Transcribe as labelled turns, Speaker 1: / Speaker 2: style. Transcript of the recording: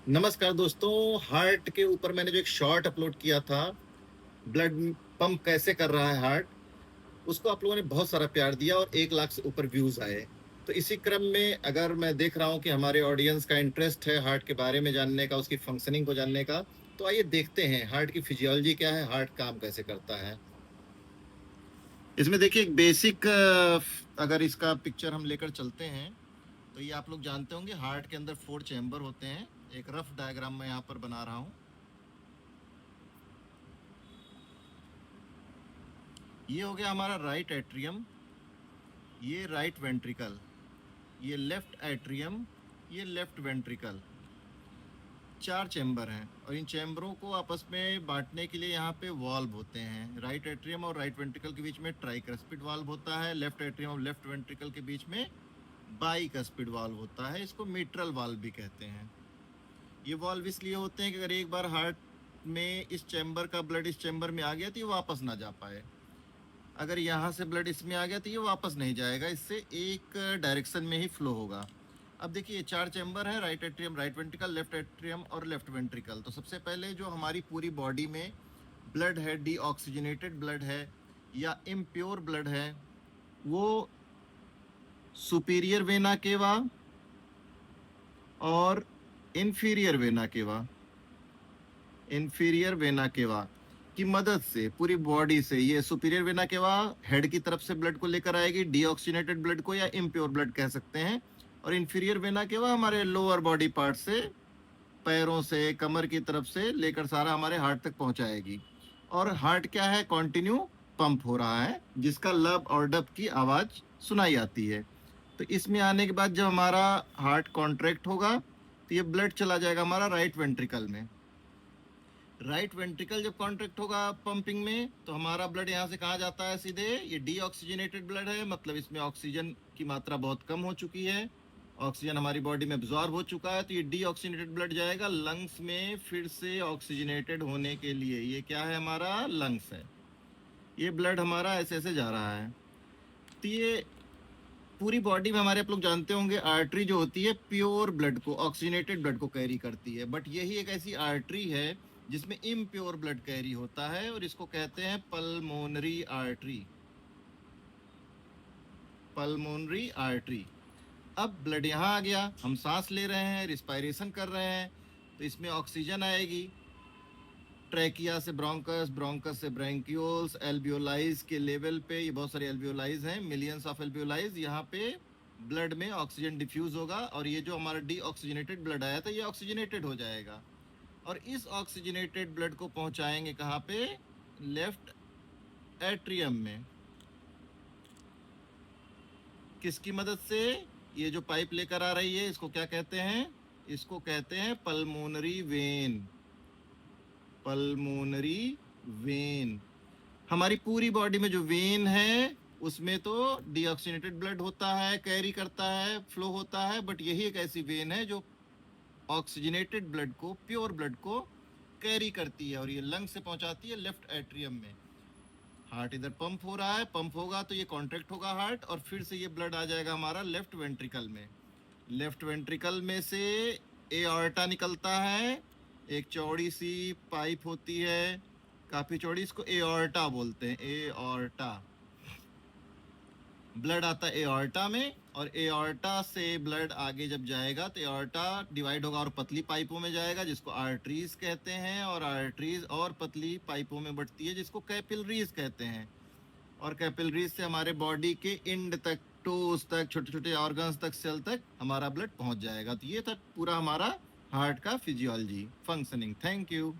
Speaker 1: नमस्कार दोस्तों। हार्ट के ऊपर मैंने जो एक शॉर्ट अपलोड किया था, ब्लड पंप कैसे कर रहा है हार्ट, उसको आप लोगों ने बहुत सारा प्यार दिया और 1 लाख से ऊपर व्यूज़ आए। तो इसी क्रम में अगर मैं देख रहा हूँ कि हमारे ऑडियंस का इंटरेस्ट है हार्ट के बारे में जानने का, उसकी फंक्शनिंग को जानने का, तो आइए देखते हैं हार्ट की फिजियोलॉजी क्या है, हार्ट काम कैसे करता है। इसमें देखिए एक बेसिक अगर इसका पिक्चर हम लेकर चलते हैं, तो ये आप लोग जानते होंगे हार्ट के अंदर 4 चैम्बर होते हैं। एक रफ डायग्राम मैं यहाँ पर बना रहा हूँ। ये हो गया हमारा राइट एट्रियम, ये राइट वेंट्रिकल, ये लेफ्ट एट्रियम, ये लेफ्ट वेंट्रिकल। 4 चैम्बर हैं और इन चैम्बरों को आपस में बांटने के लिए यहाँ पे वाल्व होते हैं। राइट एट्रियम और राइट वेंट्रिकल के बीच में ट्राइकस्पिड वाल्व होता है। लेफ्ट एट्रियम और लेफ्ट वेंट्रिकल के बीच में बाइकस्पिड वाल्व होता है। इसको मिट्रल वाल्व भी कहते हैं। ये वाल्व इसलिए होते हैं कि अगर एक बार हार्ट में इस चैम्बर का ब्लड इस चैम्बर में आ गया तो ये वापस ना जा पाए। अगर यहाँ से ब्लड इसमें आ गया तो ये वापस नहीं जाएगा, इससे एक डायरेक्शन में ही फ्लो होगा। अब देखिए 4 चैम्बर है, right atrium, right ventricle, left atrium और लेफ्ट वेंट्रिकल। तो सबसे पहले जो हमारी पूरी बॉडी में ब्लड है, डीऑक्सीजनेटेड ब्लड है या इम्प्योर ब्लड है, वो सुपीरियर वेना केवा और इन्फीरियर वेना केवा की मदद से पूरी बॉडी से, ये सुपीरियर वेना केवा हेड की तरफ से ब्लड को लेकर आएगी, डीऑक्सीजनेटेड ब्लड को या इम्प्योर ब्लड कह सकते हैं, और इन्फीरियर वेना केवा हमारे लोअर बॉडी पार्ट से, पैरों से, कमर की तरफ से लेकर सारा हमारे हार्ट तक पहुंचाएगी। और हार्ट क्या है, कॉन्टिन्यू पंप हो रहा है, जिसका लब और डब की आवाज सुनाई आती है। तो इसमें आने के बाद जब हमारा हार्ट कॉन्ट्रैक्ट होगा तो ये ब्लड चला जाएगा हमारा राइट वेंट्रिकल में। राइट वेंट्रिकल जब कॉन्ट्रैक्ट होगा पंपिंग में, तो हमारा ब्लड यहाँ से कहाँ जाता है, सीधे ये डीऑक्सीजनेटेड ब्लड है, मतलब इसमें ऑक्सीजन की मात्रा बहुत कम हो चुकी है, ऑक्सीजन हमारी बॉडी में एब्जॉर्ब हो चुका है, तो ये डीऑक्सीजनेटेड ब्लड जाएगा लंग्स में फिर से ऑक्सीजनेटेड होने के लिए। ये क्या है, हमारा लंग्स है। ये ब्लड हमारा ऐसे ऐसे जा रहा है। तो ये पूरी बॉडी में हमारे, आप लोग जानते होंगे, आर्टरी जो होती है प्योर ब्लड को, ऑक्सीजनेटेड ब्लड को कैरी करती है, बट यही एक ऐसी आर्टरी है जिसमें इम्प्योर ब्लड कैरी होता है और इसको कहते हैं पल्मोनरी आर्टरी। Pulmonary artery. अब ब्लड यहाँ आ गया, हम सांस ले रहे हैं, रिस्पायरेशन कर रहे हैं, तो इसमें ऑक्सीजन आएगी। ट्रैकिया से ब्रोंकस, ब्रोंकस से ब्रैंक्यूल्स, एल्वियोलाइज के लेवल पे, ये बहुत सारे एल्वियोलाइज हैं, मिलियंस ऑफ एल्वियोलाइज, यहाँ पे ब्लड में ऑक्सीजन डिफ्यूज होगा और ये जो हमारा डीऑक्सीजनेटेड ब्लड आया था ये ऑक्सीजनेटेड हो जाएगा और इस ऑक्सीजनेटेड ब्लड को पहुंचाएंगे कहाँ पे, लेफ्ट एट्रियम में। किसकी मदद से, ये जो पाइप लेकर आ रही है इसको क्या कहते हैं, इसको कहते हैं पल्मोनरी वेन। Pulmonary vein. हमारी पूरी बॉडी में जो वेन है उसमें तो डीऑक्सीजनेटेड ब्लड होता है, कैरी करता है, फ्लो होता है, बट यही एक ऐसी वेन है जो ऑक्सीजनेटेड ब्लड को, प्योर ब्लड को कैरी करती है और ये लंग से पहुंचाती है लेफ्ट एट्रियम में। हार्ट इधर पंप हो रहा है, पंप होगा तो ये कॉन्ट्रैक्ट होगा हार्ट और फिर से ये ब्लड आ जाएगा हमारा लेफ्ट वेंट्रिकल में। लेफ्ट वेंट्रिकल में से एओर्टा निकलता है, एक चौड़ी सी पाइप होती है, काफी चौड़ी, इसको एओर्टा बोलते हैं, एओर्टा। ब्लड आता है एओर्टा में और एओर्टा से ब्लड आगे जब जाएगा तो एओर्टा डिवाइड होगा और पतली पाइपों में जाएगा जिसको आर्टरीज कहते हैं, और आर्टरीज और पतली पाइपों में बढ़ती है जिसको कैपिलरीज कहते हैं, और कैपिलरीज से हमारे बॉडी के इंड तक, टोज तक, छोटे छोटे ऑर्गन्स तक, सेल तक हमारा ब्लड पहुंच जाएगा। तो ये था पूरा हमारा हार्ट का फिजियोलॉजी, फंक्शनिंग। Thank you.